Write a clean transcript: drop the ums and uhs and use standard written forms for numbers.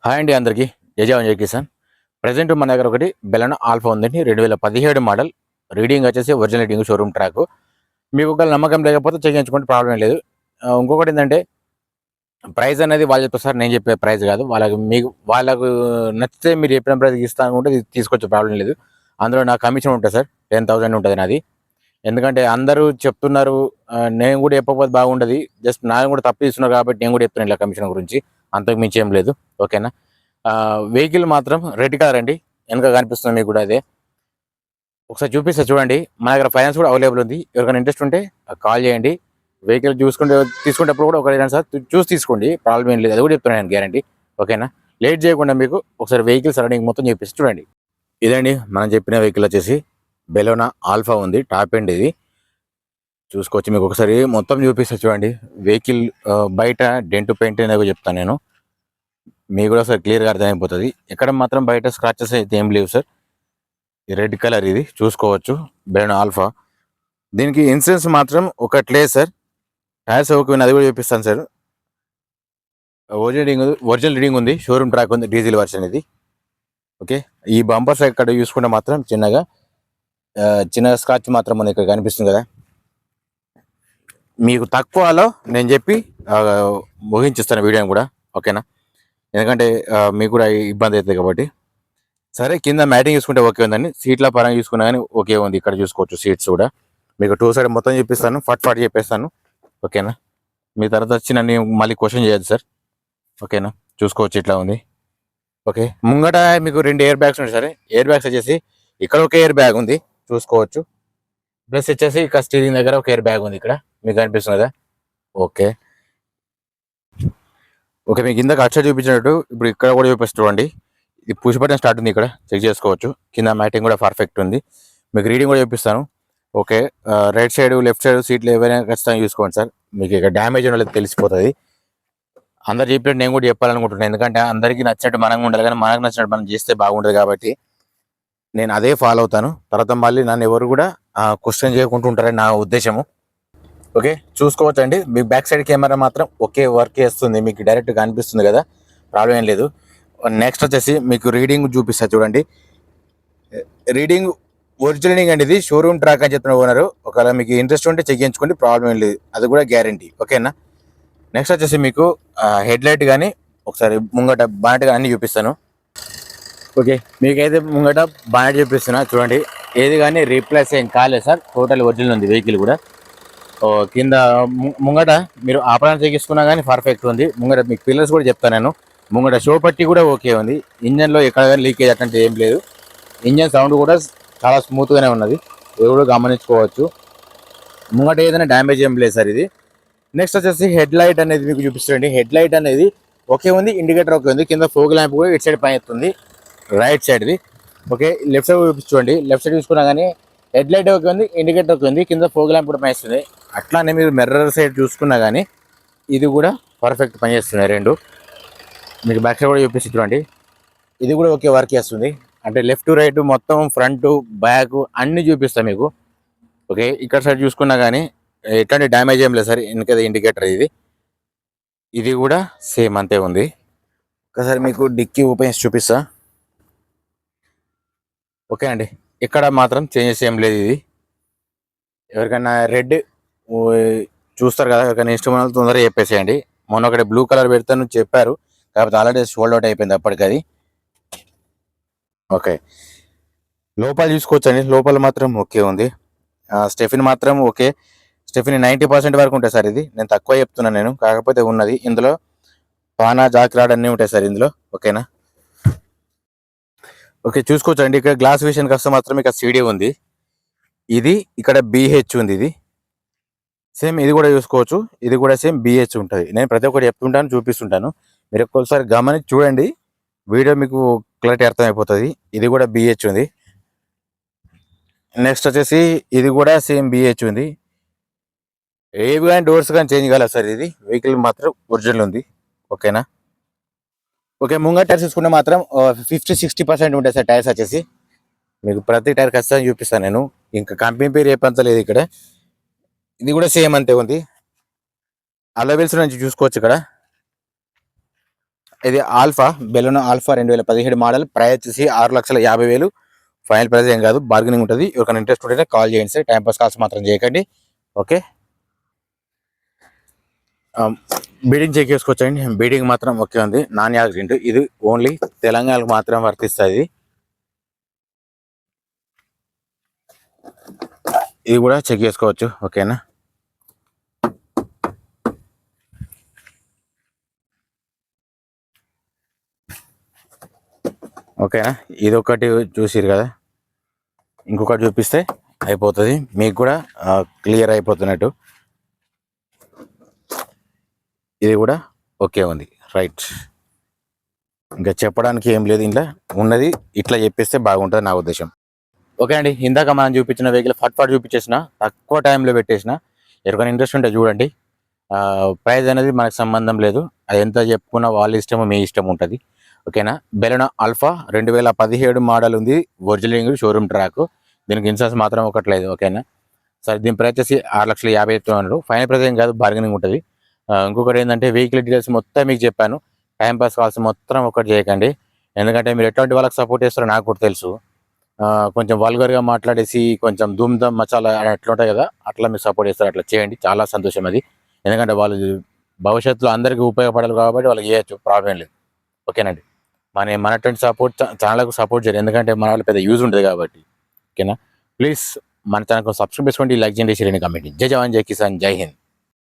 Hi అండి అందరికీ. జై కిసాన్. ప్రజెంట్ మన దగ్గర ఒకటి బెలెనో ఆల్ఫా ఉందండి. 2017 మోడల్. రీడింగ్ వచ్చేసి ఒరిజినల్ రీడింగ్ షోరూమ్ ట్రాక్. మీకు ఒకవేళ నమ్మకం లేకపోతే చేయించుకోండి, ప్రాబ్లం లేదు. ఇంకొకటి ఏంటంటే ప్రైస్ అనేది వాళ్ళు చెప్పారు సార్, నేను చెప్పే ప్రైస్ కాదు. వాళ్ళకు నచ్చితే మీరు చెప్పిన ప్రైస్ ఇస్తా అనుకుంటే తీసుకోవచ్చు, ప్రాబ్లం లేదు. అందులో నా కమిషన్ ఉంటుంది సార్, 10,000 ఉంటుంది నాది. ఎందుకంటే అందరూ చెప్తున్నారు, నేను కూడా చెప్పకపోతే బాగుండదు. జస్ట్ నాకు కూడా తప్పు ఇస్తున్నారు కాబట్టి నేను కూడా చెప్తున్నాను ఇలా కమిషన్ గురించి. అంతకు మించి ఏం లేదు, ఓకేనా. వెహికల్ మాత్రం రెడ్ కలర్ అండి, వెనక కనిపిస్తుంది మీకు కూడా అదే. ఒకసారి చూపిస్తే చూడండి. మన దగ్గర ఫైనాన్స్ కూడా అవైలబుల్ ఉంది. ఎవరికైనా ఇంట్రెస్ట్ ఉంటే కాల్ చేయండి. వెహికల్ తీసుకునేటప్పుడు కూడా ఒకటి సార్ చూసి తీసుకోండి, ప్రాబ్లం ఏం లేదు. అది కూడా చెప్తున్నాను గ్యారంటీ, ఓకేనా. లేట్ చేయకుండా మీకు ఒకసారి వెహికల్ సరౌండింగ్ మొత్తం చూపిస్తే చూడండి. ఇదండి మనం చెప్పిన వెహికల్ వచ్చేసి బెలెనో ఆల్ఫా ఉంది, టాప్ ఎండ్ ఇది. చూసుకోవచ్చు, మీకు ఒకసారి మొత్తం చూపిస్తే చూడండి. వెహికల్ బయట డెంట్ పెయింట్ అనేది చెప్తాను నేను, మీకు కూడా సార్ క్లియర్గా అర్థమైపోతుంది. ఎక్కడ మాత్రం బయట స్క్రాచెస్ అయితే ఏం లేవు సార్. రెడ్ కలర్ ఇది చూసుకోవచ్చు, బెలెనో ఆల్ఫా. దీనికి ఇన్సూరెన్స్ మాత్రం ఒకటి లేదు సార్. టైర్స్ ఓకే, అది కూడా చూపిస్తాను సార్. ఒరిజినల్ రీడింగ్ ఉంది, షోరూమ్ ట్రాక్ ఉంది, డీజిల్ వర్షన్ ఇది, ఓకే. ఈ బంపర్స్ ఇక్కడ చూసుకుంటే మాత్రం చిన్న స్క్రాచ్ మాత్రం మనకి ఇక్కడ కనిపిస్తుంది కదా. మీకు తక్కువలో నేను చెప్పి ముగించిస్తాను వీడియోని కూడా, ఓకేనా. ఎందుకంటే మీకు కూడా ఇబ్బంది అవుతుంది కాబట్టి. సరే, కింద మ్యాటింగ్ చూసుకుంటే ఓకే ఉందండి. సీట్ల పరంగా చూసుకున్నా కానీ ఓకే ఉంది. ఇక్కడ చూసుకోవచ్చు సీట్స్ కూడా. మీకు 2 సైడ్ మొత్తం చూపిస్తాను, ఫట్ చెప్పేస్తాను, ఓకేనా. మీ తర్వాత వచ్చి నన్ను మళ్ళీ క్వశ్చన్ చేయొద్దు సార్, ఓకేనా. చూసుకోవచ్చు ఇట్లా ఉంది, ఓకే. ముంగట మీకు 2 ఎయిర్ బ్యాగ్స్ ఉంటాయి సార్. ఎయిర్ బ్యాగ్స్ వచ్చేసి ఇక్కడ ఒక ఎయిర్ బ్యాగ్ ఉంది చూసుకోవచ్చు. ప్లస్ వచ్చేసి ఇక్కడ స్టీరింగ్ దగ్గర ఒక ఎయిర్ బ్యాగ్ ఉంది, ఇక్కడ మీకు కనిపిస్తుంది కదా, ఓకే. ఓకే, మీకు కింద అటు సైడ్ చూపించినట్టు ఇప్పుడు ఇక్కడ కూడా చూపిస్తామండి. ఇది పుష్ బటన్ స్టార్ట్ ఉంది, ఇక్కడ చెక్ చేసుకోవచ్చు. కింద మ్యాటింగ్ కూడా పర్ఫెక్ట్ ఉంది. మీకు రీడింగ్ కూడా చూపిస్తాను, okay. Right side left side సీట్లు ఎవరైనా ఖచ్చితంగా చూసుకోండి సార్. మీకు ఇక్కడ డ్యామేజ్ అనేది తెలిసిపోతుంది. అందరు చెప్పినట్టు నేను కూడా చెప్పాలనుకుంటున్నాను, ఎందుకంటే అందరికీ నచ్చినట్టు మనం ఉండాలి, కానీ మనకు నచ్చినట్టు మనం చేస్తే బాగుంటుంది కాబట్టి నేను అదే ఫాలో అవుతాను. తర్వాత మళ్ళీ నన్ను ఎవరు కూడా క్వశ్చన్ చేయకుండా ఉంటారని నా ఉద్దేశము, ఓకే. చూసుకోవచ్చు అండి. మీ బ్యాక్ సైడ్ కెమెరా మాత్రం ఒకే వర్క్ చేస్తుంది, మీకు డైరెక్ట్గా అనిపిస్తుంది కదా, ప్రాబ్లం ఏం లేదు. నెక్స్ట్ వచ్చేసి మీకు రీడింగ్ చూపిస్తా చూడండి. రీడింగ్ ఒరిజినల్ రీడింగ్ అండి, ఇది షోరూమ్ ట్రాక్ అని చెప్పిన ఓనరు. ఒకవేళ మీకు ఇంట్రెస్ట్ ఉంటే చెక్ చేయించుకోండి, ప్రాబ్లం ఏం లేదు, అది కూడా గ్యారంటీ, ఓకేనా. నెక్స్ట్ వచ్చేసి మీకు హెడ్ లైట్ కానీ ఒకసారి ముంగట బానెట్ కానీ అన్ని చూపిస్తాను, ఓకే. మీకైతే ముంగట బానెట్ చూపిస్తున్నా చూడండి. ఏది కానీ రీప్లేస్ ఏం కాలేదు సార్, టోటల్ ఒరిజినల్ ఉంది వెహికల్ కూడా. కింద ముంగట మీరు ఆపరేషన్ చేయించుకున్నా కానీ పర్ఫెక్ట్ ఉంది. ముంగట మీకు పిల్లర్స్ కూడా చెప్తాను నేను. ముంగట షో పట్టి కూడా ఓకే ఉంది. ఇంజన్లో ఎక్కడ కానీ లీకేజ్ అట్లాంటిది ఏం లేదు. ఇంజన్ సౌండ్ కూడా చాలా స్మూత్గానే ఉన్నది, ఇది కూడా గమనించుకోవచ్చు. ముంగట ఏదైనా డ్యామేజ్ ఏం లేదు సార్ ఇది. నెక్స్ట్ వచ్చేసి హెడ్ లైట్ అనేది మీకు చూపిస్తుంది. హెడ్ లైట్ అనేది ఓకే ఉంది, ఇండికేటర్ ఓకే ఉంది. కింద ఫోగ్ ల్యాంప్ కూడా ఇటు సైడ్ పైన ఎత్తుంది, రైట్ సైడ్ది, ఓకే. లెఫ్ట్ సైడ్ చూపించుకోండి. లెఫ్ట్ సైడ్ చూసుకున్నా కానీ హెడ్ లైట్ ఓకే ఉంది, ఇండికేటర్ ఓకే ఉంది, కింద ఫోగ్ ల్యాంప్ కూడా పనిచేస్తుంది. అట్లానే మీరు మిర్రర్ సైడ్ చూసుకున్నా కానీ ఇది కూడా పర్ఫెక్ట్ పనిచేస్తుంది రెండు. మీకు బ్యాక్ సైడ్ కూడా చూపిస్తుంది చూడండి, ఇది కూడా ఓకే వర్క్ చేస్తుంది. అంటే లెఫ్ట్ రైట్ మొత్తం ఫ్రంట్ బ్యాక్ అన్నీ చూపిస్తాను మీకు, ఓకే. ఇక్కడ సైడ్ చూసుకున్నా కానీ ఎట్లాంటి డ్యామేజ్ ఏం లేదు సార్. వెనకది ఇండికేటర్ ఇది కూడా సేమ్ అంతే ఉంది. ఒకసారి మీకు డిక్కీ ఓపెన్ చేసి చూపిస్తా, ఓకే అండి. ఇక్కడ మాత్రం చేంజెస్ ఏం లేదు. ఇది ఎవరికైనా రెడ్ చూస్తారు కదా, ఎవరికైనా ఇష్టం ఉన్న తొందరగా చెప్పేసేయండి. మొన్న ఒకటి బ్లూ కలర్ పెడతాను చెప్పారు, కాకపోతే ఆల్రెడీ సోల్డ్ అవుట్ అయిపోయింది అప్పటికి అది, ఓకే. లోపల చూసుకోవచ్చండి, లోపల మాత్రం ఓకే ఉంది. స్టెఫిన్ మాత్రం ఓకే. స్టెఫిన్ 90% వరకు ఉంటాయి సార్. ఇది నేను తక్కువ చెప్తున్నాను నేను, కాకపోతే ఉన్నది ఇందులో. పానా జాక్రాడ్ అన్నీ ఉంటాయి సార్ ఇందులో, ఓకేనా. ఓకే, చూసుకోవచ్చండి. ఇక్కడ గ్లాస్ విషయానికి వస్తే మాత్రం ఇక్కడ సీడీ ఉంది, ఇది ఇక్కడ బిహెచ్ ఉంది. ఇది సేమ్, ఇది కూడా చూసుకోవచ్చు. ఇది కూడా సేమ్ బిహెచ్ ఉంటుంది. నేను ప్రతి ఒక్కటి చెప్తుంటాను, చూపిస్తుంటాను. మీరు ఒక్కసారి గమనించి చూడండి, వీడియో మీకు క్లారిటీ అర్థమైపోతుంది. ఇది కూడా బిహెచ్ ఉంది. నెక్స్ట్ వచ్చేసి ఇది కూడా సేమ్ బిహెచ్ ఉంది. ఏవి కానీ డోర్స్ కానీ చేంజ్ కాలేదు సార్. ఇది వెహికల్ మాత్రం ఒరిజినల్ ఉంది, ఓకేనా. ఓకే, ముంగ టైర్స్ చూసుకుంటే మాత్రం 50-60% ఉంటాయి సార్ టైర్స్ వచ్చేసి. మీకు ప్రతి టైర్ ఖచ్చితంగా చూపిస్తాను నేను, ఇంకా కంపెనీ పేరు చెప్పంతలేదు ఇక్కడ. ఇది కూడా సేమ్ అంతే ఉంది. అలవెల్స్ నుంచి చూసుకోవచ్చు ఇక్కడ. ఇది alpha Baleno alpha 2017 model. Price వచ్చేసి 6,50,000. ఫైనల్ ప్రైస్ ఏం కాదు, బార్గెనింగ్ ఉంటుంది. ఎవరికైనా ఇంట్రెస్ట్ ఉంటే కాల్ చేయండి సార్. టైం పాస్ కాల్స్ మాత్రం చేయకండి. ఓకే, బీడింగ్ చెక్ చేసుకోవచ్చండి. బీడింగ్ మాత్రం ఓకే ఉంది. Non accident. ఇది ఓన్లీ తెలంగాణకు మాత్రం వర్తిస్తుంది. ఇది కూడా చెక్ చేసుకోవచ్చు. ఓకేనా, ఓకేనా. ఇది ఒకటి చూసిరు కదా, ఇంకొకటి చూపిస్తే అయిపోతుంది మీకు కూడా క్లియర్ అయిపోతున్నట్టు. ఇది కూడా ఓకే ఉంది, రైట్. ఇంకా చెప్పడానికి ఏం లేదు, ఇంట్లో ఉన్నది ఇట్లా చెప్పేస్తే బాగుంటుంది నా ఉద్దేశం. ఓకే అండి, ఇందాక మనం చూపించిన వెహికల్ ఫట్ చూపించేసిన, తక్కువ టైంలో పెట్టేసిన. ఎవరికైనా ఇంట్రెస్ట్ ఉంటే చూడండి. ప్రైస్ అనేది మనకు సంబంధం లేదు, అది ఎంత చెప్పుకున్నా వాళ్ళ ఇష్టము, మీ ఇష్టం ఉంటుంది. ఓకేనా. బెలెనో ఆల్ఫా 2017 మోడల్ ఉంది. Original showroom track. దీనికి ఇన్సూరెన్స్ మాత్రం ఒకట్లేదు. ఓకేనా. సరే, దీని ప్రైస్ వచ్చేసి 6,50,000. ఫైనల్ ప్రైస్ ఏం కాదు, బార్గెనింగ్ ఉంటుంది. ఇంకొకటి ఏంటంటే వెహికల్ డీటెయిల్స్ మొత్తం మీకు చెప్పాను. టైం పాస్ కాల్స్ మొత్తం ఒకటి చేయకండి. ఎందుకంటే మీరు ఎటువంటి వాళ్ళకి సపోర్ట్ చేస్తారో నాకు కూడా తెలుసు. కొంచెం వల్గర్గా మాట్లాడేసి కొంచెం ధూమ్ ధామ్ మసాలా అట్లా ఉంటాయి కదా, అట్లా మీరు సపోర్ట్ చేస్తారు. అట్లా చేయండి, చాలా సంతోషం అది. ఎందుకంటే వాళ్ళు భవిష్యత్తులో అందరికీ ఉపయోగపడాలి కాబట్టి వాళ్ళకి చేయొచ్చు, ప్రాబ్లం లేదు. ఓకేనండి. మనటువంటి సపోర్ట్ ఛానల్కు సపోర్ట్ చేయండి, ఎందుకంటే మన వాళ్ళు పెద్ద యూజ్ ఉంటుంది కాబట్టి. ఓకేనా. ప్లీజ్ మన ఛానల్కు సబ్స్క్రైబ్ చేసుకోండి, లైక్ చేయండి, షేర్ చేయండి, కామెంట్. జై జవాన్, జై కిసాన్, జై హింద్.